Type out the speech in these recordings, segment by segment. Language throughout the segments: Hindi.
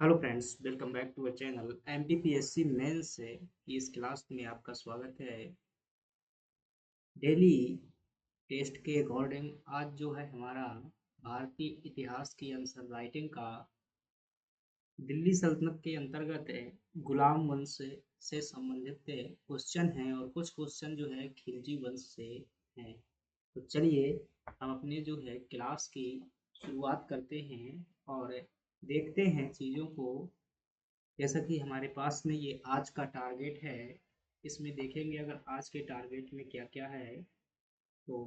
Hello friends, welcome back to a channel MPPSC mains से। इस क्लास में आपका स्वागत है। डेली टेस्ट के अकॉर्डिंग आज जो है हमारा भारतीय इतिहास की आंसर राइटिंग का दिल्ली सल्तनत के अंतर्गत गुलाम वंश से संबंधित क्वेश्चन हैं और कुछ क्वेश्चन जो है खिलजी वंश से हैं। तो चलिए हम अपने जो है क्लास की शुरुआत करते हैं और देखते हैं चीज़ों को। जैसा कि हमारे पास में ये आज का टारगेट है, इसमें देखेंगे अगर आज के टारगेट में क्या क्या है। तो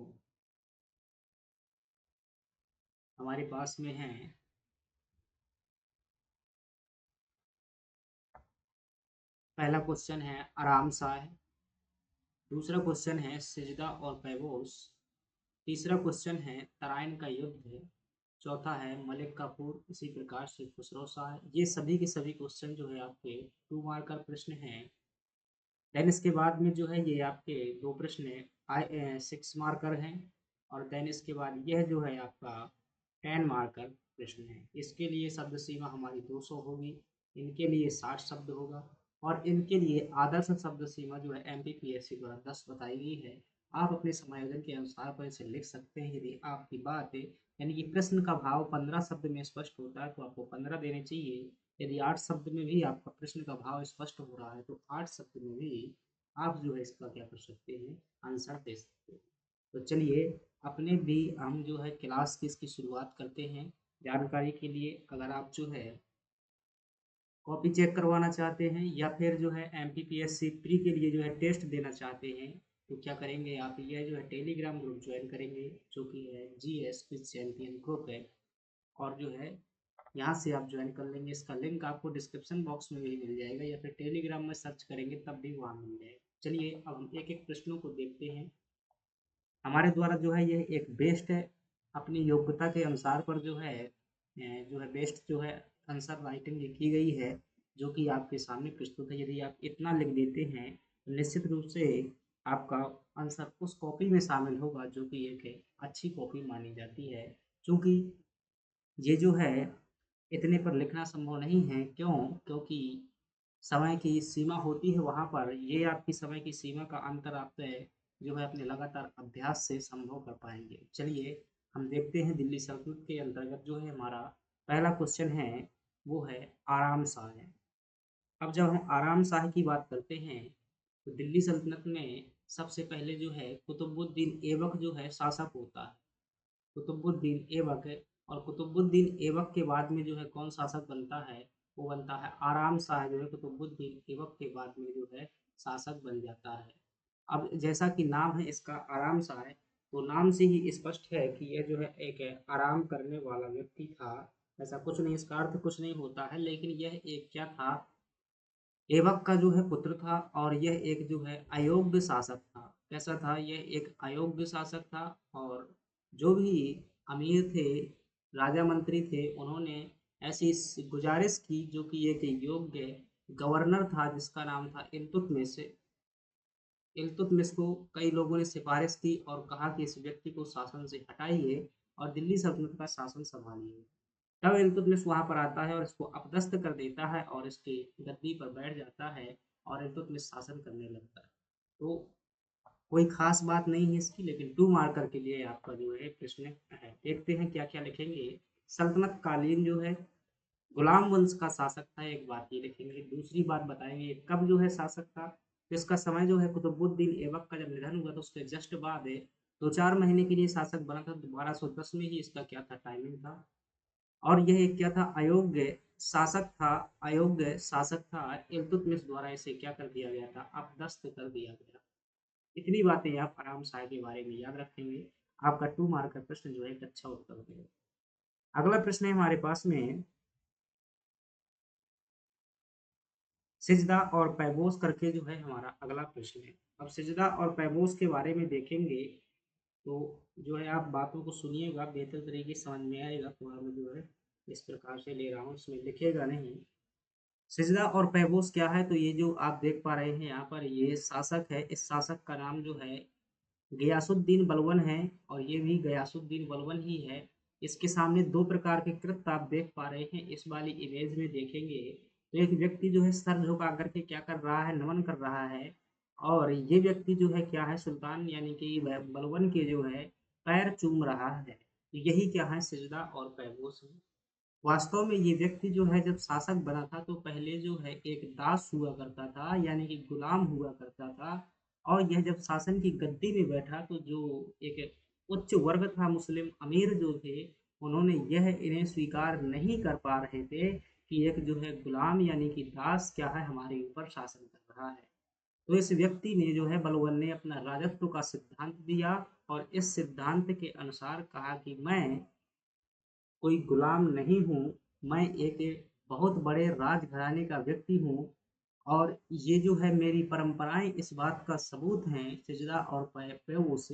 हमारे पास में है, पहला क्वेश्चन है आराम शाह, दूसरा क्वेश्चन है सिजदा और पैबोस, तीसरा क्वेश्चन है तराइन का युद्ध, चौथा है मलिक काफूर, इसी प्रकार से खुसरो शाह। ये सभी के सभी क्वेश्चन जो है आपके 2 मार्कर प्रश्न हैं। देन इसके बाद में जो है ये आपके दो प्रश्न 6 मार्कर हैं और देन इसके बाद यह जो है आपका 10 मार्कर प्रश्न है। इसके लिए शब्द सीमा हमारी 200 होगी, इनके लिए 60 शब्द होगा और इनके लिए आदर्श शब्द सीमा जो है एमपीपीएससी द्वारा 10 बताई गई है। आप अपने समायोजन के अनुसार पर इसे लिख सकते हैं। यदि आपकी बात यानी कि प्रश्न का भाव 15 शब्द में स्पष्ट होता है तो आपको 15 देने चाहिए। यदि 8 शब्द में भी आपका प्रश्न का भाव स्पष्ट हो रहा है तो 8 शब्द में भी आप जो है इसका क्या कर सकते हैं, आंसर दे सकते हैं। तो चलिए अपने भी हम जो है क्लास की इसकी शुरुआत करते हैं। जानकारी के लिए अगर आप जो है कॉपी चेक करवाना चाहते हैं या फिर जो है एमपीपीएससी प्री के लिए जो है टेस्ट देना चाहते हैं तो क्या करेंगे, आप यह जो है टेलीग्राम ग्रुप ज्वाइन करेंगे जो कि है जीएस क्विज चैंपियन ग्रुप है। और जो है यहाँ से आप ज्वाइन कर लेंगे। इसका लिंक आपको डिस्क्रिप्शन बॉक्स में भी मिल जाएगा या फिर टेलीग्राम में सर्च करेंगे तब भी वहाँ मिल जाएगा। चलिए अब हम एक एक प्रश्नों को देखते हैं। हमारे द्वारा जो है ये एक बेस्ट है, अपनी योग्यता के अनुसार पर जो है बेस्ट जो है आंसर राइटिंग की गई है जो कि आपके सामने प्रस्तुत है। यदि आप इतना लिख देते हैं तो निश्चित रूप से आपका आंसर उस कॉपी में शामिल होगा जो कि एक अच्छी कॉपी मानी जाती है। क्योंकि ये जो है इतने पर लिखना संभव नहीं है। क्यों? क्योंकि समय की सीमा होती है वहाँ पर। ये आपकी समय की सीमा का अंतर आप जो है अपने लगातार अभ्यास से संभव कर पाएंगे। चलिए हम देखते हैं दिल्ली सल्तनत के अंतर्गत जो है हमारा पहला क्वेश्चन है वो है आराम शाह है। अब जब हम आराम शाह की बात करते हैं तो दिल्ली सल्तनत में सबसे पहले जो है कुतुबुद्दीन ऐबक जो है शासक होता है। कुतुबुद्दीन ऐबक है और कुतुबुद्दीन ऐबक के बाद में जो है कौन शासक बनता है, वो बनता है आराम शाह जो है कुतुबुद्दीन ऐबक के बाद में जो है शासक बन जाता है। अब जैसा कि नाम है इसका आराम शाह है तो नाम से ही स्पष्ट है कि यह जो है एक आराम करने वाला व्यक्ति था। ऐसा कुछ नहीं, इसका अर्थ कुछ नहीं होता है, लेकिन यह एक क्या था, ऐबक का जो है पुत्र था और यह एक जो है अयोग्य शासक था। कैसा था? यह एक अयोग्य शासक था और जो भी अमीर थे, राजा मंत्री थे, उन्होंने ऐसी गुजारिश की जो कि एक योग्य गवर्नर था जिसका नाम था इल्तुतमिश। इल्तुतमिश को कई लोगों ने सिफारिश की और कहा कि इस व्यक्ति को शासन से हटाइए और दिल्ली सल्तनत का शासन संभालिए। तब इल्तुतमिश वहाँ पर आता है और इसको अपदस्थ कर देता है और इसकी गद्दी पर बैठ जाता है और इल्तुतमिश शासन करने लगता है। तो कोई खास बात नहीं है इसकी, लेकिन 2 मार्कर के लिए आपका जो है प्रश्न है। देखते हैं क्या क्या लिखेंगे। सल्तनत कालीन जो है गुलाम वंश का शासक था, एक बात ये लिखेंगे। दूसरी बात बताएंगे कब जो है शासक था, तो इसका समय जो है कुतुबुद्दीन ऐबक का जब निधन हुआ तो उसके जस्ट बाद 2-4 महीने के लिए शासक बना था। 1210 में ही इसका क्या था, टाइमिंग था। और यह एक क्या था, अयोग्य शासक था। अयोग्य शासक था, इल्तुतमिश द्वारा इसे क्या कर दिया गया था, अपदस्थ कर दिया गया। इतनी बातें आप आराम शाह के बारे में याद रखेंगे, आपका 2 मार्क का प्रश्न जो है एक अच्छा उत्तर देगा। अगला प्रश्न है हमारे पास में सिजदा और पैबोस करके जो है हमारा अगला प्रश्न है। अब सिजदा और पैबोस के बारे में देखेंगे तो जो है आप बातों को सुनिएगा, बेहतर तरीके से समझ में आएगा। थोड़ा मैं जो है इस प्रकार से ले रहा हूँ, इसमें लिखेगा नहीं। सिजदा और पैबोस क्या है, तो ये जो आप देख पा रहे हैं यहाँ पर ये शासक है। इस शासक का नाम जो है गयासुद्दीन बलबन है और ये भी गयासुद्दीन बलबन ही है। इसके सामने दो प्रकार के कृत्य आप देख पा रहे हैं। इस वाली इमेज में देखेंगे तो एक व्यक्ति जो है सर झुका करके क्या कर रहा है, नमन कर रहा है। और ये व्यक्ति जो है क्या है, सुल्तान यानी कि बलवन के जो है पैर चूम रहा है। तो यही क्या है, सिजदा और पैबोस है। वास्तव में ये व्यक्ति जो है जब शासक बना था तो पहले जो है एक दास हुआ करता था, यानी कि गुलाम हुआ करता था। और यह जब शासन की गद्दी में बैठा तो जो एक उच्च वर्ग था, मुस्लिम अमीर जो थे, उन्होंने यह इन्हें स्वीकार नहीं कर पा रहे थे कि एक जो है गुलाम यानी कि दास क्या है, हमारे ऊपर शासन कर रहा है। तो इस व्यक्ति ने जो है, बलवन ने अपना राजत्व का सिद्धांत दिया और इस सिद्धांत के अनुसार कहा कि मैं कोई गुलाम नहीं हूँ, मैं एक बहुत बड़े राजघराने का व्यक्ति हूँ। और ये जो है मेरी परंपराएं इस बात का सबूत हैं, सिजदा और पेवोस,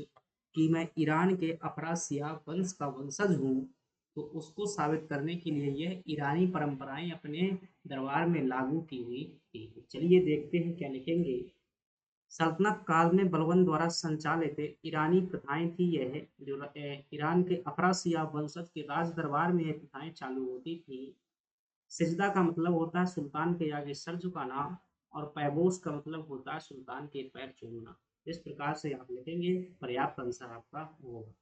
कि मैं ईरान के अफरासिया वंश का वंशज हूँ। तो उसको साबित करने के लिए यह ईरानी परंपराएं अपने दरबार में लागू की हुई थी। चलिए देखते हैं क्या लिखेंगे। सल्तनत काल में बलबन द्वारा संचालित ईरानी प्रथाएं थी। यह जो ईरान के अफरासिया वंशज के राज दरबार में यह प्रथाएं चालू होती थी। सिजदा का मतलब होता है सुल्तान के आगे सर झुकाना, और पैबोस का मतलब होता है सुल्तान के पैर चूमना। इस प्रकार से आप लिखेंगे, पर्याप्त आंसर आपका होगा।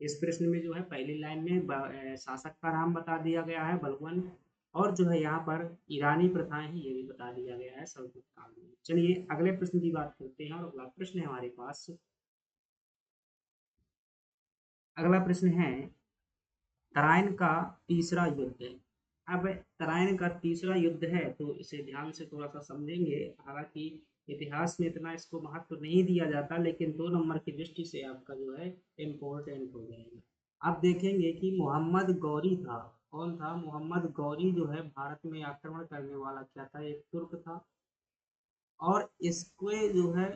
इस प्रश्न में जो है पहली लाइन में शासक का नाम बता दिया गया है बलबन, और जो है यहाँ पर ईरानी प्रथाएं हैं ये भी बता दिया गया है सल्तनत काल में। चलिए अगले प्रश्न की बात करते हैं, और अगला प्रश्न है हमारे पास। अगला प्रश्न है तराइन का तीसरा युद्ध है। अब तराइन का तीसरा युद्ध है तो इसे ध्यान से थोड़ा सा समझेंगे। हालांकि इतिहास में इतना इसको महत्व नहीं दिया जाता, लेकिन 2 नंबर की दृष्टि से आपका जो है इम्पोर्टेंट हो जाएगा। आप देखेंगे कि मोहम्मद गौरी था। कौन था? मोहम्मद गौरी जो है भारत में आक्रमण करने वाला क्या था, एक तुर्क था। और इसको जो है,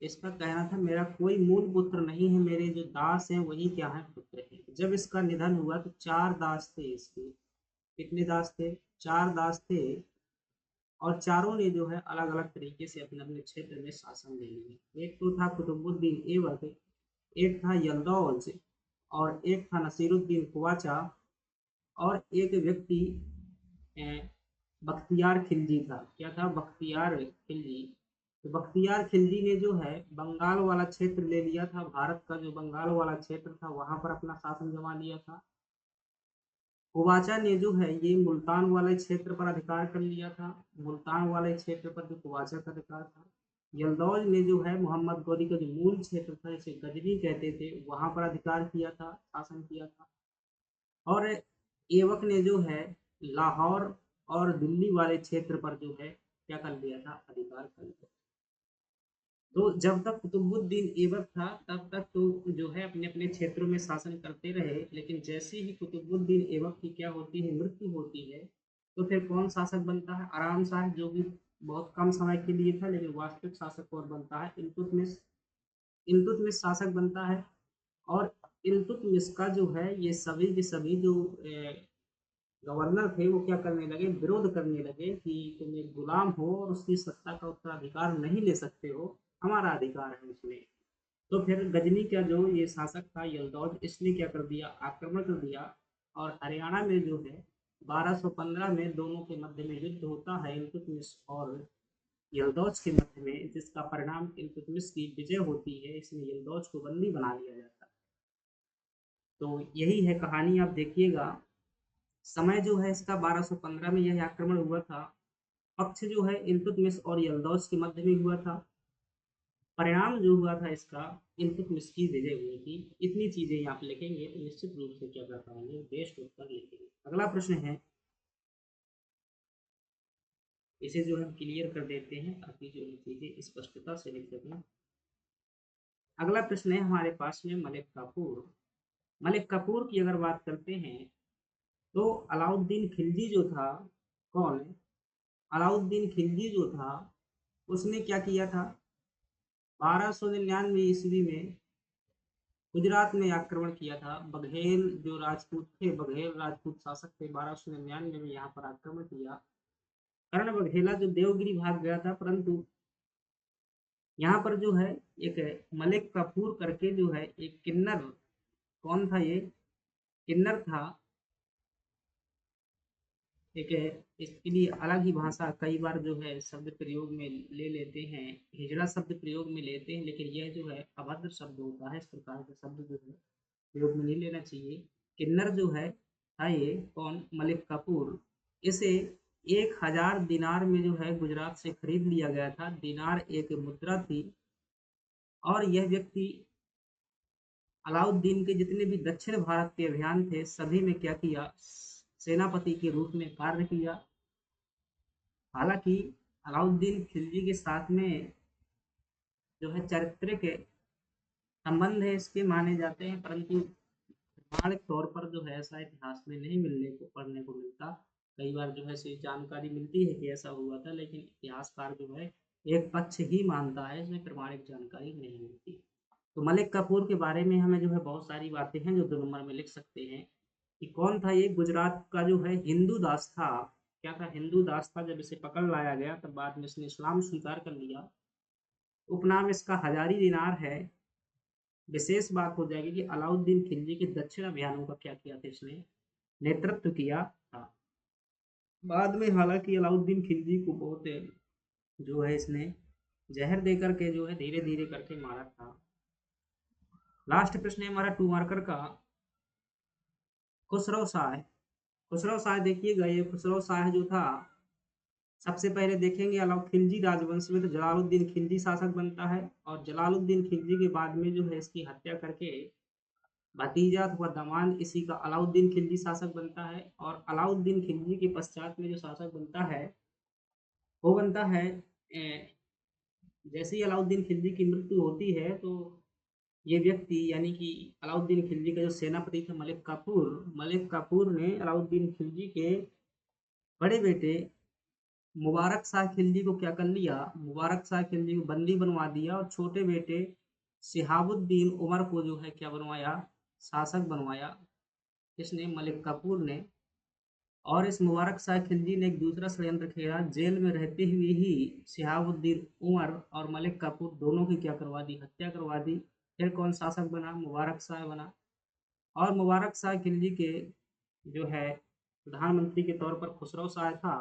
इसका कहना था मेरा कोई मूल पुत्र नहीं है, मेरे जो दास हैं वही क्या है, पुत्र हैं। जब इसका निधन हुआ तो 4 दास थे इसके। कितने दास थे? 4 दास थे। और चारों ने जो है अलग अलग तरीके से अपने अपने क्षेत्र में शासन ले लिया। एक तो था कुतुबुद्दीन ऐबक, एक था यल्दौज, और एक था नसीरुद्दीन कुवाचा, और एक व्यक्ति बख्तियार खिलजी था। क्या था? बख्तियार खिलजी। तो बख्तियार खिलजी ने जो है बंगाल वाला क्षेत्र ले लिया था। भारत का जो बंगाल वाला क्षेत्र था वहां पर अपना शासन जमा लिया था। कुवाचा ने जो है ये मुल्तान वाले क्षेत्र पर अधिकार कर लिया था। मुल्तान वाले क्षेत्र पर जो कुवाचा का अधिकार था। यल्दौज ने जो है मोहम्मद गौरी का जो मूल क्षेत्र था, इसे गजनी कहते थे, वहां पर अधिकार किया था, शासन किया था। और ऐबक ने जो है लाहौर और दिल्ली वाले क्षेत्र पर जो है क्या कर लिया था, अधिकार कर लिया। तो जब तक कुतुबुद्दीन ऐबक था तब तक तो जो है अपने अपने क्षेत्रों में शासन करते रहे, लेकिन जैसे ही कुतुबुद्दीन ऐबक की क्या होती है, मृत्यु होती है, तो फिर कौन शासक बनता है? आराम शाह, जो कि बहुत कम समय के लिए था, लेकिन वास्तविक शासक कौन बनता है? इल्तुतमिश। इल्तुतमिश शासक बनता है। और इल्तुतमिश का जो है ये सभी के सभी जो गवर्नर थे वो क्या करने लगे, विरोध करने लगे कि तुम एक गुलाम हो और उसकी सत्ता का उत्तराधिकार नहीं ले सकते हो, हमारा अधिकार है उसमें। तो फिर गजनी का जो ये शासक था यल्दौज, इसने क्या कर दिया, आक्रमण कर दिया। और हरियाणा में जो है 1215 में दोनों के मध्य में युद्ध होता है, इल्तुतमिश और यल्दौज के मध्य में, जिसका परिणाम इल्तुतमिश की विजय होती है। इसमें यल्दौज को बंदी बना लिया जाता है। तो यही है कहानी, आप देखिएगा। समय जो है इसका 1215 में यह आक्रमण हुआ था। पक्ष जो है इल्तुतमिश और यल्दौज के मध्य में हुआ था। परिणाम जो हुआ था इसका, इल्तुतमिश की विजय हुई थी। इतनी चीजें आप लिखेंगे तो निश्चित रूप से क्या कर पाएंगे, बेस्ट उत्तर लिखेंगे। अगला प्रश्न है, इसे जो हम क्लियर कर देते हैं ताकि जो चीजें स्पष्टता से लिख सकें। अगला प्रश्न है हमारे पास में मलिक काफूर। मलिक काफूर की अगर बात करते हैं तो अलाउद्दीन खिलजी जो था, कौन है? अलाउद्दीन खिलजी जो था उसने क्या किया था, 1299 ईस्वी में गुजरात में आक्रमण किया था। बघेल जो राजपूत थे, बघेल राजपूत शासक थे, 1299 में यहाँ पर आक्रमण किया। कर्ण बघेला जो देवगिरी भाग गया था, परंतु यहाँ पर जो है एक मलिक काफूर करके जो है एक किन्नर, कौन था ये, किन्नर था एक है, इसके लिए अलग ही भाषा कई बार जो है शब्द प्रयोग में ले लेते हैं, हिजड़ा शब्द प्रयोग में लेते हैं, लेकिन यह जो है अभद्र शब्द होता है, इस प्रकार के शब्द जो है प्रयोग में नहीं लेना चाहिए। किन्नर जो है था ये कौन, मलिक कपूर। इसे 1000 दिनार में जो है गुजरात से खरीद लिया गया था। दिनार एक मुद्रा थी और यह व्यक्ति अलाउद्दीन के जितने भी दक्षिण भारत के अभियान थे सभी में क्या किया, सेनापति के रूप में कार्य किया। हालांकि अलाउद्दीन खिलजी के साथ में जो है चारित्रिक संबंध है इसके माने जाते हैं, परंतु प्रमाणिक तौर पर जो है ऐसा इतिहास में नहीं मिलने को पढ़ने को मिलता। कई बार जो है ऐसी जानकारी मिलती है कि ऐसा हुआ था, लेकिन इतिहासकार जो है एक पक्ष ही मानता है, इसमें प्रमाणिक जानकारी नहीं मिलती। तो मलिक कफूर के बारे में हमें जो है बहुत सारी बातें हैं जो 2 नंबर में लिख सकते हैं कि कौन था ये, गुजरात का जो है हिंदू दास था। क्या था, हिंदू दास था। जब इसे पकड़ लाया गया तब बाद में इसने इस्लाम स्वीकार कर लिया। उपनाम इसका हजारी दिनार है। विशेष बात हो जाएगी कि अलाउद्दीन खिलजी के दक्षिण अभियानों का क्या किया था इसने, नेतृत्व किया था। बाद में हालांकि अलाउद्दीन खिलजी को बहुत जो है इसने जहर दे करके जो है धीरे धीरे करके मारा था। लास्ट प्रश्न है हमारा 2 मार्कर का, खुसरो शाह। खुसरो शाह देखिएगा, ये खुसरो शाह जो था सबसे पहले देखेंगे अलाउ खिलजी राजवंश में तो जलालुद्दीन खिलजी शासक बनता है, और जलालुद्दीन खिलजी के बाद में जो है इसकी हत्या करके भतीजा अथवा दामाद इसी का अलाउद्दीन खिलजी शासक बनता है। और अलाउद्दीन खिलजी के पश्चात में जो शासक बनता है वो बनता है जैसे ही अलाउद्दीन खिलजी की मृत्यु होती है तो ये व्यक्ति यानी कि अलाउद्दीन खिलजी का जो सेनापति थे मलिक काफूर ने अलाउद्दीन खिलजी के बड़े बेटे मुबारक शाह खिलजी को क्या कर लिया, मुबारक शाह खिलजी को बंदी बनवा दिया और छोटे बेटे शिहाबुद्दीन उमर को जो है क्या बनवाया, शासक बनवाया। इसने मलिक काफूर ने। और इस मुबारक शाह खिलजी ने एक दूसरा षड्यंत्र खेला, जेल में रहते हुए ही शिहाबुद्दीन उमर और मलिक काफूर दोनों की क्या करवा दी, हत्या करवा दी। फिर कौन शासक बना, मुबारक शाह बना। और मुबारक शाह खिलजी के जो है प्रधानमंत्री के तौर पर खुसरो शाह था।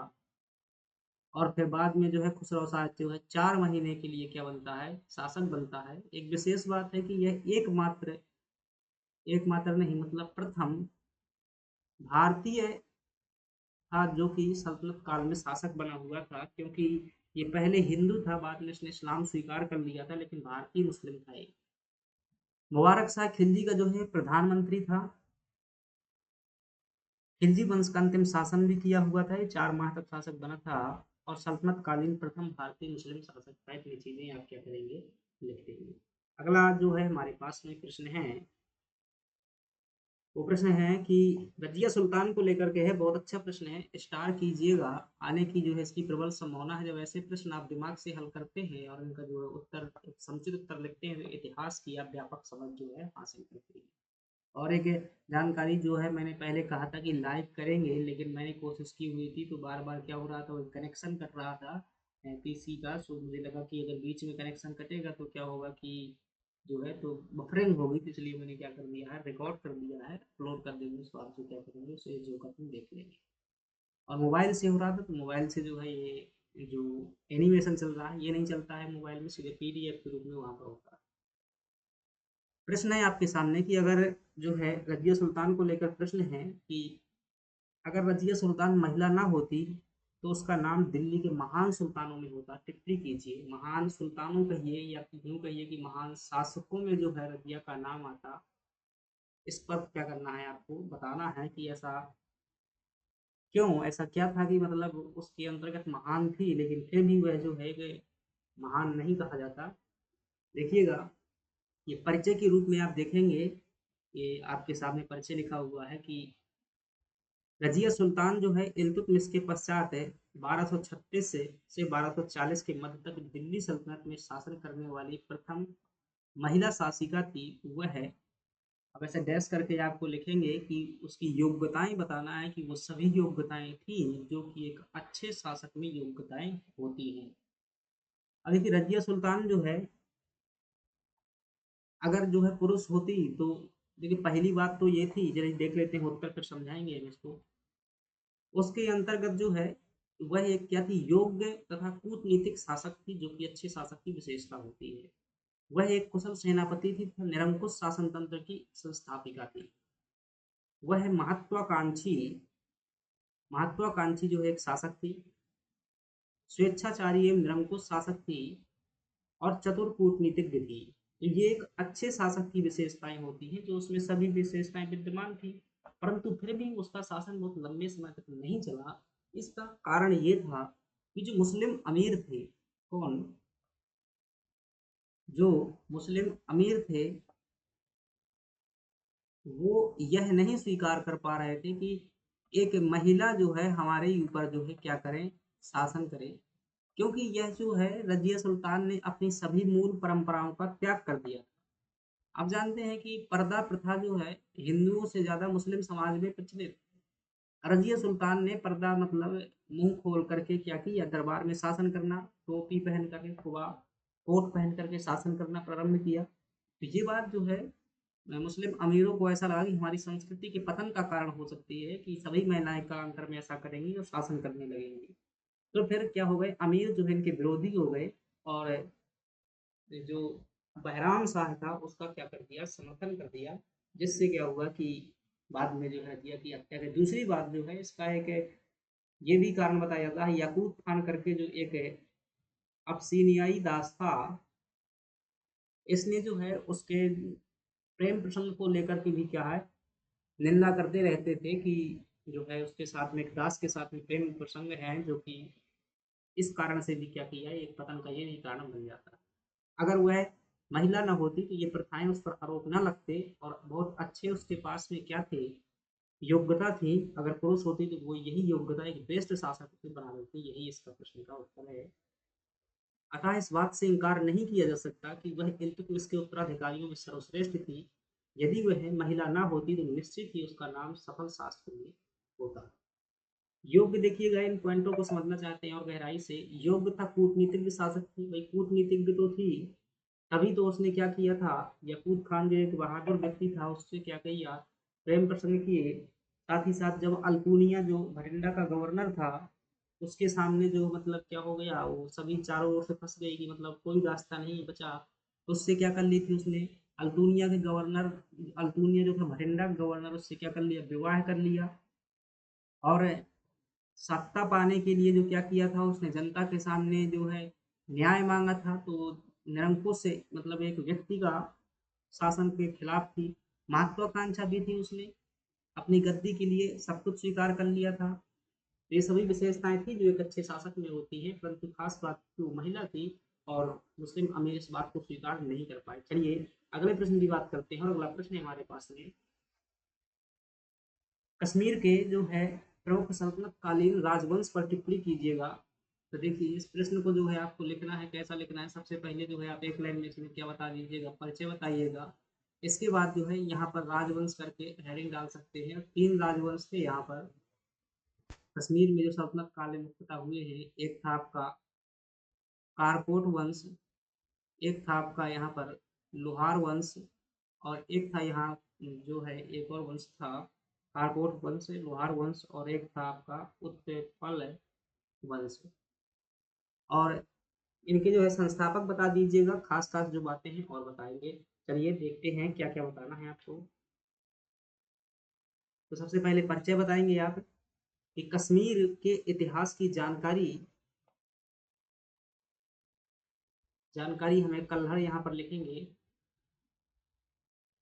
और फिर बाद में जो है खुसरो शाह जो है 4 महीने के लिए क्या बनता है, शासक बनता है। एक विशेष बात है कि यह एकमात्र नहीं मतलब प्रथम भारतीय था जो कि सल्तनत काल में शासक बना हुआ था, क्योंकि ये पहले हिंदू था, बाद में इसने इस्लाम स्वीकार कर लिया था, लेकिन भारतीय मुस्लिम था ये। मुबारक शाह खिलजी का जो है प्रधानमंत्री था। खिलजी वंश का अंतिम शासन भी किया हुआ था, ये 4 माह तक शासक बना था और सल्तनत कालीन प्रथम भारतीय मुस्लिम शासक था। इतनी चीजें आप क्या करेंगे, लिख देंगे। अगला जो है हमारे पास में प्रश्न है, वो प्रश्न है कि रजिया सुल्तान को लेकर के है, बहुत अच्छा प्रश्न है, स्टार कीजिएगा। आने की जो है इसकी प्रबल संभावना है। जब ऐसे प्रश्न आप दिमाग से हल करते हैं और इनका जो है उत्तर समुचित उत्तर लिखते हैं तो इतिहास की आप व्यापक समझ जो है हासिल करते हैं। और एक जानकारी जो है मैंने पहले कहा था कि लाइव करेंगे, लेकिन मैंने कोशिश की हुई थी तो बार बार क्या हो रहा था, कनेक्शन कट रहा था पीसी का। सो मुझे लगा कि अगर बीच में कनेक्शन कटेगा तो क्या होगा कि जो है तो बफरिंग होगी, तो इसलिए मैंने क्या कर दिया है, रिकॉर्ड कर दिया है, अपलोड कर देंगे। उसको आप जो क्या करेंगे उसे जो करते देख लेंगे। और मोबाइल से हो रहा था तो मोबाइल से जो है ये जो एनिमेशन चल रहा है ये नहीं चलता है मोबाइल में, सीधे पीडीएफ के रूप में वहाँ पर होता है। प्रश्न है आपके सामने कि अगर जो है रजिया सुल्तान को लेकर प्रश्न है कि अगर रजिया सुल्तान महिला ना होती तो उसका नाम दिल्ली के महान सुल्तानों में होता। टिप्पणी कीजिए, महान सुल्तानों कहिए या यूँ कहिए कि महान शासकों में जो है रजिया का नाम आता। इस पर क्या करना है, आपको बताना है कि ऐसा क्यों, ऐसा क्या था कि मतलब उसके अंतर्गत महान थी लेकिन फिर भी वह जो है कि महान नहीं कहा जाता। देखिएगा, ये परिचय के रूप में आप देखेंगे, ये आपके सामने परिचय लिखा हुआ है कि रजिया सुल्तान जो है इल्तुतमिश के पश्चात है 1236 से 1240 के मध्य तक दिल्ली सल्तनत में शासन करने वाली प्रथम महिला शासिका थी। वह है, अब ऐसे डैश करके आपको लिखेंगे कि उसकी योग्यताएं बताना है कि वो सभी योग्यताएं थी जो कि एक अच्छे शासक में योग्यताएं होती हैं। अब देखिए रजिया सुल्तान जो है अगर जो है पुरुष होती तो देखिए पहली बात तो ये थी, जरा देख लेते हैं उत्तर फिर समझाएंगे हम इसको। उसके अंतर्गत जो है वह एक क्या थी, योग्य तथा कूटनीतिक शासक थी, जो कि अच्छे शासक की विशेषता होती है। वह एक कुशल सेनापति थी तथा निरंकुश शासन तंत्र की संस्थापिका थी। वह महत्वाकांक्षी महत्वाकांक्षी जो है एक शासक थी, स्वेच्छाचारी एवं निरंकुश शासक थी और चतुर कूटनीतिज्ञ थी। तो ये एक अच्छे शासक की विशेषताएं होती हैं, जो उसमें सभी विशेषताएं विद्यमान थी, परंतु फिर भी उसका शासन बहुत लंबे समय तक नहीं चला। इसका कारण ये था कि जो मुस्लिम अमीर थे, कौन, जो मुस्लिम अमीर थे, वो यह नहीं स्वीकार कर पा रहे थे कि एक महिला जो है हमारे ऊपर जो है क्या करें, शासन करे। क्योंकि यह जो है रजिया सुल्तान ने अपनी सभी मूल परंपराओं का त्याग कर दिया। आप जानते हैं कि पर्दा प्रथा जो है हिंदुओं से ज्यादा मुस्लिम समाज में प्रचलित। रजिया सुल्तान ने पर्दा मतलब मुंह खोल करके क्या किया, दरबार में शासन करना, टोपी पहन करके, कुबा कोट पहन करके शासन करना प्रारंभ किया। तो ये बात जो है मुस्लिम अमीरों को ऐसा लगा कि हमारी संस्कृति के पतन का कारण हो सकती है कि सभी महिलाएं कालांतर में ऐसा करेंगी और शासन करने लगेंगी। तो फिर क्या हो गए, अमीर जो है इनके विरोधी हो गए और जो बहराम शाह था उसका क्या कर दिया, समर्थन कर दिया। जिससे क्या हुआ कि बाद में जो है रजिया की हत्या की। दूसरी बात जो है इसका एक ये भी कारण बताया जाता है, याकूत खान करके जो एक अब्सीनियाई दास था, इसने जो है उसके प्रेम प्रसंग को लेकर के भी क्या है, निंदा करते रहते थे कि जो है उसके साथ में, एक दास के साथ में प्रेम प्रसंग है, जो कि इस कारण से भी क्या किया, एक पतन का ये भी कारण बन जाता। अगर वह महिला न होती तो ये प्रथाएं उस पर आरोप न लगते, और बहुत अच्छे उसके पास में क्या थे, योग्यता थी। अगर पुरुष होती तो वो यही योग्यता एक बेस्ट शासक से बना देती। यही इसका प्रश्न का उत्तर है। अतः इस बात से इनकार नहीं किया जा सकता कि वह इल्तुतमिश के उत्तराधिकारियों में सर्वश्रेष्ठ थी। यदि वह महिला ना होती तो निश्चित ही उसका नाम सफल शास्त्र में होता। योग्य देखिएगा, इन पॉइंटों को समझना चाहते हैं और गहराई से। योग्य था, कूटनीतिज्ञ शासक थी, भाई कूटनीतिज्ञ तो थी, तभी तो उसने क्या किया था, यकूत खान जो एक बहादुर व्यक्ति था उससे क्या किया, प्रेम प्रसंग किए। साथ ही साथ जब अल्तूनिया जो भटिंडा का गवर्नर था, उसके सामने जो मतलब क्या हो गया, वो सभी चारों ओर से फंस गई कि मतलब कोई रास्ता नहीं बचा। तो उससे क्या कर ली थी उसने, अल्तूनिया के गवर्नर, अल्तूनिया जो था भटिंडा गवर्नर, उससे क्या कर लिया, विवाह कर लिया। और सत्ता पाने के लिए जो क्या किया था, उसने जनता के सामने जो है न्याय मांगा था। तो निरंकुश से मतलब एक व्यक्ति का शासन के खिलाफ थी, महत्वाकांक्षा भी थी, उसने अपनी गद्दी के लिए सब कुछ स्वीकार कर लिया था। तो ये सभी विशेषताएं थी जो एक अच्छे शासक में होती है, परंतु खास बात जो महिला थी और मुस्लिम अमीर इस बात को स्वीकार नहीं कर पाए। चलिए अगले प्रश्न की बात करते हैं। और अगला प्रश्न है हमारे पास में, कश्मीर के जो है प्रमुख सल्तनत कालीन राजवंश पर टिप्पणी कीजिएगा। तो देखिए इस प्रश्न को जो है आपको लिखना है, कैसा लिखना है, सबसे पहले जो है आप एक लाइन में इसमें क्या बता दीजिएगा, परिचय बताइएगा। इसके बाद जो है यहाँ पर राजवंश करके हेडिंग डाल सकते हैं। तीन राजवंश थे यहाँ पर कश्मीर में जो सल्तनत काल में मुख्यतः हुए हैं। एक था आपका कारकोट वंश, एक था आपका यहाँ पर लोहार वंश, और एक था यहाँ जो है एक और वंश था, कारकोट वंश, लोहार वंश, और एक था आपका उत्पल वंश। और इनके जो है संस्थापक बता दीजिएगा, खास खास जो बातें हैं और बताएंगे। चलिए देखते हैं क्या क्या बताना है आपको। तो सबसे पहले परिचय बताएंगे आप कि कश्मीर के इतिहास की जानकारी हमें कल्हड़ यहाँ पर लिखेंगे,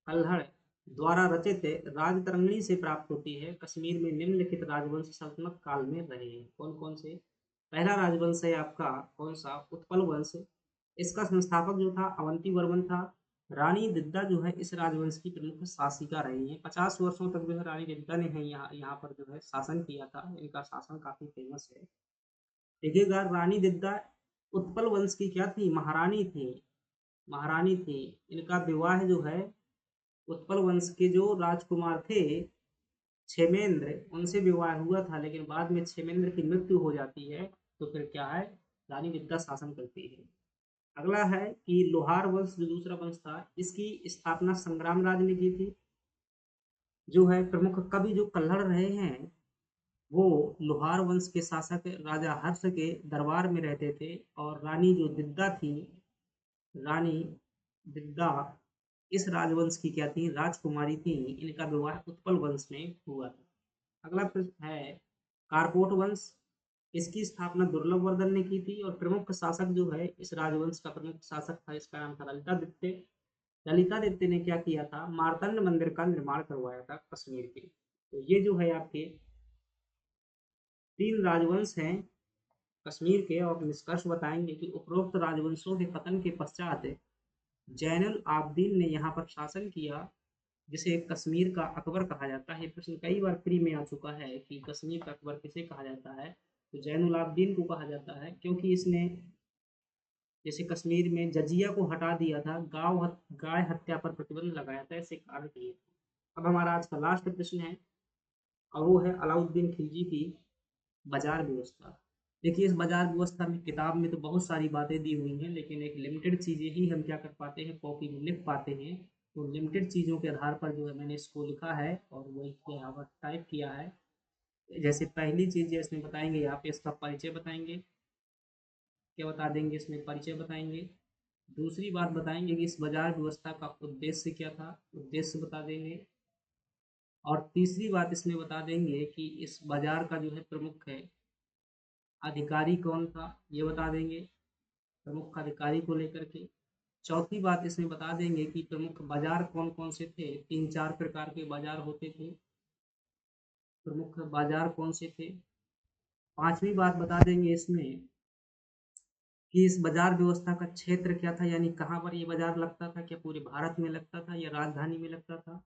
कल्हड़ द्वारा रचित राजतरंगिणी से प्राप्त होती है। कश्मीर में निम्नलिखित राजवंश सल्तनत काल में रहे हैं। कौन कौन से? पहला राजवंश है आपका कौन सा, उत्पल वंश। इसका संस्थापक जो था अवंती वर्मन था। रानी दिद्दा जो है इस राजवंश की प्रमुख शासिका रही है। 50 वर्षों तक जो है रानी दिद्दा ने है यहाँ पर जो है शासन किया था। इनका शासन काफी फेमस है। देखिएगा, रानी दिद्दा उत्पल वंश की क्या थी, महारानी थी, महारानी थी। इनका विवाह जो है उत्पल वंश के जो राजकुमार थे क्षेमेंद्र, उनसे विवाह हुआ था, लेकिन बाद में क्षेमेंद्र की मृत्यु हो जाती है। तो फिर क्या है, रानी विद्या शासन करती है। अगला है कि लोहार वंश जो दूसरा वंश था, इसकी स्थापना संग्राम राज ने की थी। जो है प्रमुख कवि जो कल्हड़ रहे हैं, वो लोहार वंश के शासक राजा हर्ष के दरबार में रहते थे, और रानी जो दिद्दा थी, रानी दिद्दा इस राजवंश की क्या थी, राजकुमारी थी। इनका विवाह उत्पल वंश में हुआ था। अगला प्रश्न है कारकोट वंश। इसकी स्थापना दुर्लभवर्धन ने की थी, और प्रमुख शासक जो है इस राजवंश का प्रमुख शासक था, इसका नाम था ललितादित्य। ललितादित्य ने क्या किया था, मार्तंड मंदिर का निर्माण करवाया था कश्मीर के। तो ये जो है आपके 3 राजवंश हैं कश्मीर के, और निष्कर्ष बताएंगे कि उपरोक्त राजवंशों के पतन के पश्चात जैनुल आबदीन ने यहाँ पर शासन किया, जिसे कश्मीर का अकबर कहा जाता है। प्रश्न कई बार प्री में आ चुका है कि कश्मीर का अकबर किसे कहा जाता है, तो जैनुल आबदीन को कहा जाता है, क्योंकि इसने जैसे कश्मीर में जजिया को हटा दिया था, गाय हत्या पर प्रतिबंध लगाया था, ऐसे कार्य किए थे। अब हमारा आज का लास्ट प्रश्न है, और वो है अलाउद्दीन खिलजी की बाजार व्यवस्था। देखिए, इस बाजार व्यवस्था में किताब में तो बहुत सारी बातें दी हुई हैं, लेकिन एक लिमिटेड चीज़ें ही हम क्या कर पाते हैं, कॉपी में लिख पाते हैं। तो लिमिटेड चीज़ों के आधार पर जो है मैंने इसको लिखा है, और वही यहाँ पर टाइप किया है। जैसे पहली चीज़ जो इसमें बताएंगे, यहाँ पे इसका परिचय बताएंगे, क्या बता देंगे, इसमें परिचय बताएंगे। दूसरी बात बताएंगे कि इस बाजार व्यवस्था का उद्देश्य क्या था, उद्देश्य बता देंगे। और तीसरी बात इसमें बता देंगे कि इस बाजार का जो है प्रमुख है अधिकारी कौन था, ये बता देंगे, प्रमुख अधिकारी को लेकर के। चौथी बात इसमें बता देंगे कि प्रमुख बाजार कौन कौन से थे, 3-4 प्रकार के बाजार होते थे, प्रमुख बाजार कौन से थे। पांचवी बात बता देंगे इसमें कि इस बाजार व्यवस्था का क्षेत्र क्या था, यानी कहाँ पर ये बाजार लगता था, क्या पूरे भारत में लगता था या राजधानी में लगता था।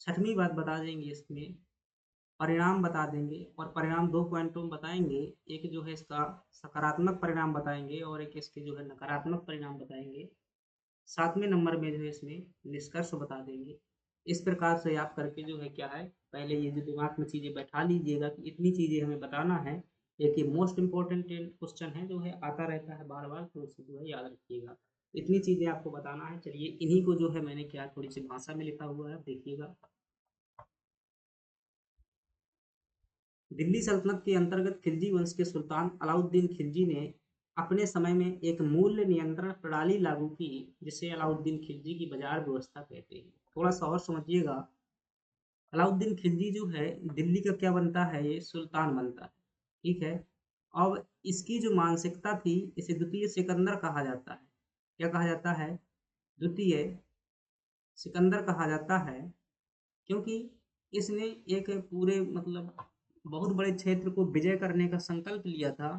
छठवीं बात बता देंगे इसमें परिणाम बता देंगे, और परिणाम 2 पॉइंटों में बताएंगे। एक जो है इसका सकारात्मक परिणाम बताएंगे, और एक इसके जो है नकारात्मक परिणाम बताएंगे। 7वें नंबर में जो है इसमें निष्कर्ष बता देंगे। इस प्रकार से आप करके जो है क्या है, पहले ये जो दिमाग में चीज़ें बैठा लीजिएगा कि इतनी चीज़ें हमें बताना है। एक ये मोस्ट इम्पोर्टेंट क्वेश्चन है, जो है आता रहता है बार बार, तो उसे जो है याद रखिएगा। इतनी चीज़ें आपको बताना है। चलिए, इन्हीं को जो है मैंने क्या थोड़ी सी भाषा में लिखा हुआ है, देखिएगा। दिल्ली सल्तनत के अंतर्गत खिलजी वंश के सुल्तान अलाउद्दीन खिलजी ने अपने समय में एक मूल्य नियंत्रण प्रणाली लागू की, जिसे अलाउद्दीन खिलजी की बाजार व्यवस्था कहते हैं। थोड़ा सा और समझिएगा। अलाउद्दीन खिलजी जो है दिल्ली का क्या बनता है, ये सुल्तान बनता है, ठीक है। अब इसकी जो मानसिकता थी, इसे द्वितीय सिकंदर कहा जाता है। क्या कहा जाता है, द्वितीय सिकंदर कहा जाता है, क्योंकि इसने एक पूरे मतलब बहुत बड़े क्षेत्र को विजय करने का संकल्प लिया था।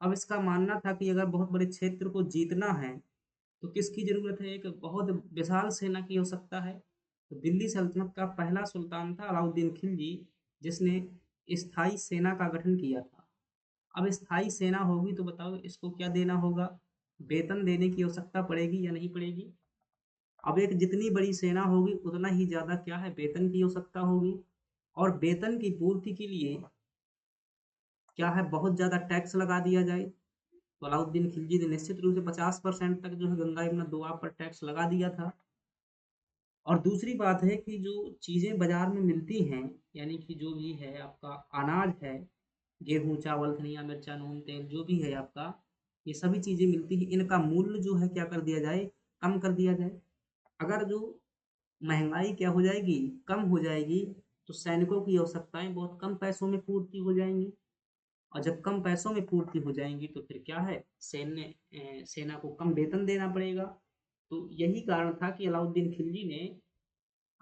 अब इसका मानना था कि अगर बहुत बड़े क्षेत्र को जीतना है, तो किसकी जरूरत है, एक बहुत विशाल सेना की आवश्यकता है। तो दिल्ली सल्तनत का पहला सुल्तान था अलाउद्दीन खिलजी, जिसने स्थायी सेना का गठन किया था। अब स्थायी सेना होगी तो बताओ इसको क्या देना होगा, वेतन देने की आवश्यकता पड़ेगी या नहीं पड़ेगी। अब एक जितनी बड़ी सेना होगी उतना ही ज़्यादा क्या है, वेतन की आवश्यकता होगी। और वेतन की पूर्ति के लिए क्या है, बहुत ज़्यादा टैक्स लगा दिया जाए। तो अलाउद्दीन खिलजी ने निश्चित रूप से 50% तक जो है गंगा यमुना दोआब पर टैक्स लगा दिया था। और दूसरी बात है कि जो चीज़ें बाजार में मिलती हैं, यानी कि जो भी है आपका अनाज है, गेहूँ चावल धनिया मिर्चा नून तेल जो भी है आपका, ये सभी चीज़ें मिलती हैं, इनका मूल्य जो है क्या कर दिया जाए, कम कर दिया जाए। अगर जो महंगाई क्या हो जाएगी, कम हो जाएगी, तो सैनिकों की आवश्यकताएं बहुत कम पैसों में पूर्ति हो जाएंगी। और जब कम पैसों में पूर्ति हो जाएंगी तो फिर क्या है, सेना को कम वेतन देना पड़ेगा। तो यही कारण था कि अलाउद्दीन खिलजी ने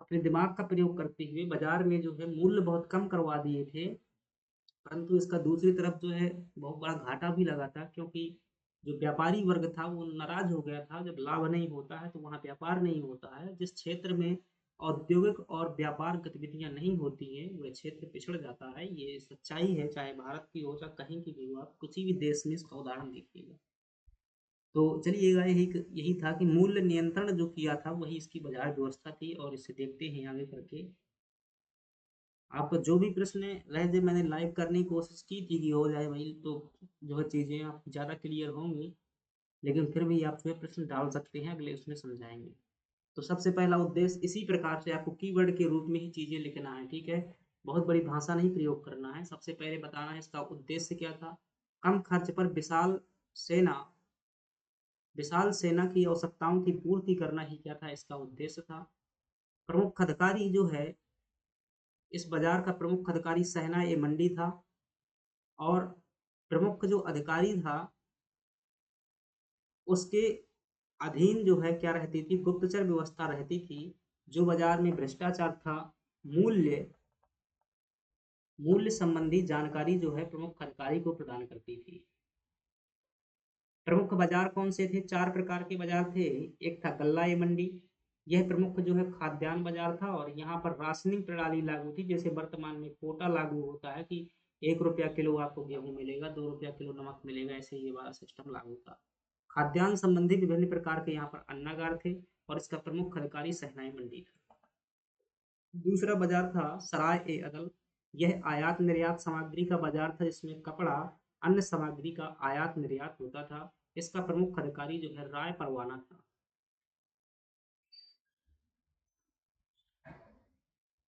अपने दिमाग का प्रयोग करते हुए बाजार में जो है मूल्य बहुत कम करवा दिए थे। परंतु इसका दूसरी तरफ जो है बहुत बड़ा घाटा भी लगा था, क्योंकि जो व्यापारी वर्ग था वो नाराज हो गया था। जब लाभ नहीं होता है तो वहाँ व्यापार नहीं होता है। जिस क्षेत्र में औद्योगिक और व्यापार गतिविधियां नहीं होती हैं वह क्षेत्र पिछड़ जाता है। ये सच्चाई है, चाहे भारत की हो चाहे कहीं की भी हो, आप किसी भी देश में इसका उदाहरण देखिएगा। तो चलिएगा, यही यही था कि मूल्य नियंत्रण जो किया था वही इसकी बाजार व्यवस्था थी, और इसे देखते हैं आगे करके। आपका जो भी प्रश्न रह जाए, मैंने लाइव करने की कोशिश की थी कि हो जाए भाई, तो जो है चीज़ें आप ज़्यादा क्लियर होंगी। लेकिन फिर भी आप जो है प्रश्न डाल सकते हैं, अगले उसमें समझाएंगे। तो सबसे पहला उद्देश्य इसी प्रकार से आपको कीवर्ड के रूप में ही चीजें लिखना है, ठीक है। बहुत बड़ी भाषा नहीं प्रयोग करना है। सबसे पहले बताना है इसका उद्देश्य क्या था। कम खर्च पर विशाल सेना की आवश्यकताओं की पूर्ति करना ही क्या था, इसका उद्देश्य था। प्रमुख खदकारी जो है, इस बाजार का प्रमुख खदकारी सहना ए मंडी था। और प्रमुख जो अधिकारी था, उसके अधीन जो है क्या रहती थी, गुप्तचर व्यवस्था रहती थी। जो बाजार में भ्रष्टाचार था, मूल्य मूल्य संबंधी जानकारी जो है प्रमुख अधिकारी को प्रदान करती थी। प्रमुख बाजार कौन से थे, 4 प्रकार के बाजार थे। एक था गल्ला ए मंडी, यह प्रमुख जो है खाद्यान्न बाजार था और यहाँ पर राशनिंग प्रणाली लागू थी। जैसे वर्तमान में कोटा लागू होता है कि 1 रुपया किलो आपको गेहूं मिलेगा, 2 रुपया किलो नमक मिलेगा, ऐसे ये वाला सिस्टम लागू था। खाद्यान्न संबंधी विभिन्न प्रकार के यहाँ पर अन्नागार थे और इसका प्रमुख अधिकारी सहनाई मंडी था। दूसरा बाजार था सराय ए अदल, यह आयात निर्यात सामग्री का बाजार था, जिसमें कपड़ा अन्य सामग्री का आयात निर्यात होता था। इसका प्रमुख अधिकारी जो है राय परवाना था।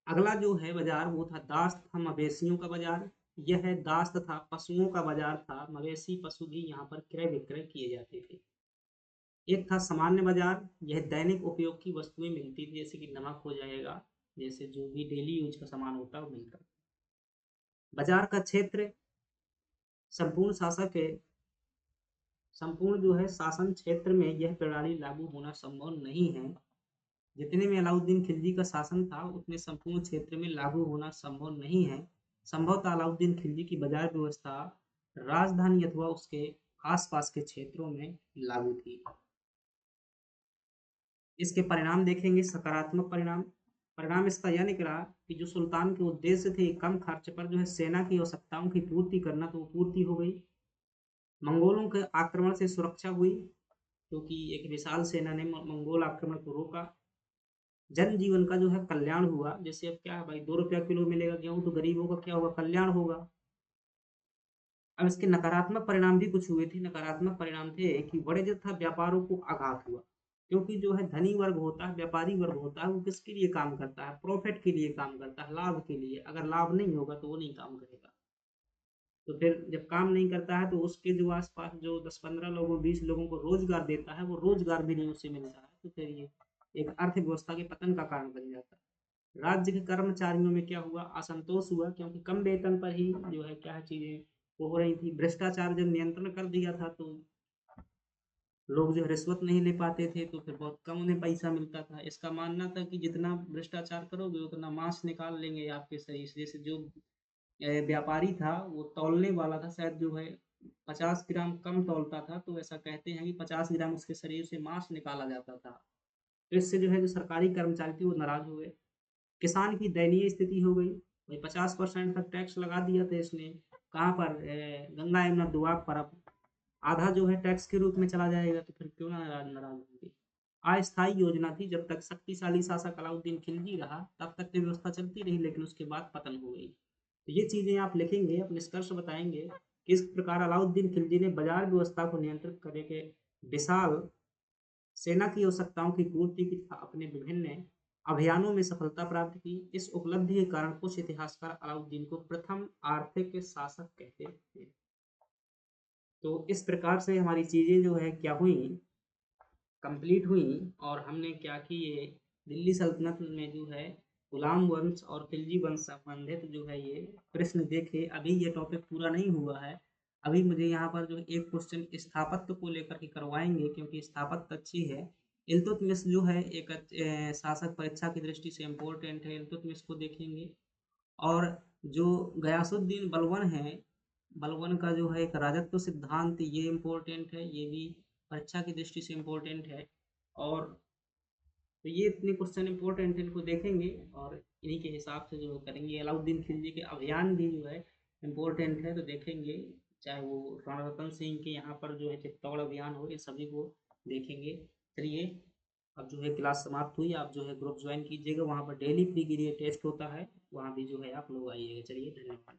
अगला जो है बाजार वो था दास्त था मवेशियों का बाजार। यह दास्त था पशुओं का बाजार था, मवेशी पशु भी यहाँ पर क्रय विक्रय किए जाते थे। एक था सामान्य बाजार, यह दैनिक उपयोग की वस्तुएं मिलती थी, जैसे कि नमक हो जाएगा, जैसे जो भी डेली यूज का सामान होता है वो मिलता है। बाजार का क्षेत्र संपूर्ण शासक है, संपूर्ण जो है शासन क्षेत्र में यह प्रणाली लागू होना संभव नहीं है। जितने में अलाउद्दीन खिलजी का शासन था उतने संपूर्ण क्षेत्र में लागू होना संभव नहीं है। संभवतः अलाउद्दीन खिलजी की बाजार व्यवस्था राजधानी अथवा उसके आसपास के क्षेत्रों में लागू थी। इसके परिणाम देखेंगे, सकारात्मक परिणाम। परिणाम इसका यह निकला कि जो सुल्तान के उद्देश्य थे कम खर्च पर जो है सेना की आवश्यकताओं की पूर्ति करना, तो वो पूर्ति हो गई। मंगोलों के आक्रमण से सुरक्षा हुई, क्योंकि एक विशाल सेना ने मंगोल आक्रमण को रोका। जनजीवन का जो है कल्याण हुआ। जैसे अब क्या है भाई, 2 रुपया किलो मिलेगा गेहूं, तो गरीबों का क्या होगा, कल्याण होगा। अब इसके नकारात्मक परिणाम भी कुछ हुए थे। नकारात्मक परिणाम थे कि बड़े जो था व्यापारों को आघात हुआ, क्योंकि जो है धनी वर्ग होता है, व्यापारी वर्ग होता है, वो किसके लिए काम करता है, प्रॉफिट के लिए काम करता है, लाभ के लिए। अगर लाभ नहीं होगा तो वो नहीं काम करेगा। तो फिर जब काम नहीं करता है तो उसके जो आसपास जो 10-15 लोगों 20 लोगों को रोजगार देता है, वो रोजगार भी नहीं उससे मिलता है, तो फिर ये एक अर्थव्यवस्था के पतन का कारण बन जाता है। राज्य के कर्मचारियों में क्या हुआ, असंतोष हुआ, क्योंकि कम वेतन पर ही जो है क्या है चीजें वो हो रही थी। भ्रष्टाचार जब नियंत्रण कर दिया था तो लोग जो रिश्वत नहीं ले पाते थे, तो फिर बहुत कम उन्हें पैसा मिलता था। इसका मानना था कि जितना भ्रष्टाचार करोगे उतना मांस निकाल लेंगे आपके शरीर से। जैसे जो व्यापारी था वो तौलने वाला था, शायद जो है 50 ग्राम कम तौलता था, तो ऐसा कहते हैं कि 50 ग्राम उसके शरीर से मांस निकाला जाता था। तो इससे जो है जो सरकारी कर्मचारी थे वो नाराज हो गए। किसान की दयनीय स्थिति हो गई। भाई 50% तक टैक्स लगा दिया था इसने, कहाँ पर, गंगा यमुना दुआब पर। अब आधा जो है टैक्स के रूप में चला जाएगा, तो फिर क्यों नाराज होंगे। अस्थायी योजना थी, जब तक शक्तिशाली शासक अलाउद्दीन खिलजी रहा तब तक तो व्यवस्था चलती रही, लेकिन उसके बाद पतन हो गई। तो ये चीजें आप लिखेंगे, अपने निष्कर्ष बताएंगे किस प्रकार अलाउद्दीन खिलजी ने बाजार व्यवस्था को नियंत्रित करके विशाल सेना की आवश्यकताओं की पूर्ति की तथा अपने विभिन्न अभियानों में सफलता प्राप्त की। इस उपलब्धि के कारण कुछ इतिहासकार अलाउद्दीन को प्रथम आर्थिक शासक कहते हैं। तो इस प्रकार से हमारी चीजें जो है क्या हुई, कंप्लीट हुई। और हमने क्या कि ये दिल्ली सल्तनत में जो है गुलाम वंश और खिलजी वंश संबंधित जो है ये प्रश्न देखे। अभी ये टॉपिक पूरा नहीं हुआ है। अभी मुझे यहाँ पर जो एक क्वेश्चन स्थापत्य को लेकर के करवाएंगे, क्योंकि स्थापत्य अच्छी है। इल्तुतमिश जो है एक शासक परीक्षा की दृष्टि से इम्पोर्टेंट है, इल्तुतमिश को देखेंगे। और जो गयासुद्दीन बलबन है, बलबन का जो है एक राजत्व सिद्धांत, ये इम्पोर्टेंट है, ये भी परीक्षा की दृष्टि से इम्पोर्टेंट है। और तो ये इतने क्वेश्चन इंपॉर्टेंट इनको देखेंगे और इन्हीं के हिसाब से जो करेंगे। अलाउद्दीन खिलजी के अभियान भी जो है इम्पोर्टेंट है, तो देखेंगे। चाहे वो राणा रतन सिंह के यहाँ पर जो है चित्तौड़ अभियान हो, ये सभी को देखेंगे। चलिए, अब जो है क्लास समाप्त हुई। आप जो है ग्रुप ज्वाइन कीजिएगा, वहाँ पर डेली प्री के लिए टेस्ट होता है, वहाँ भी जो है आप लोग आइएगा। चलिए, धन्यवाद।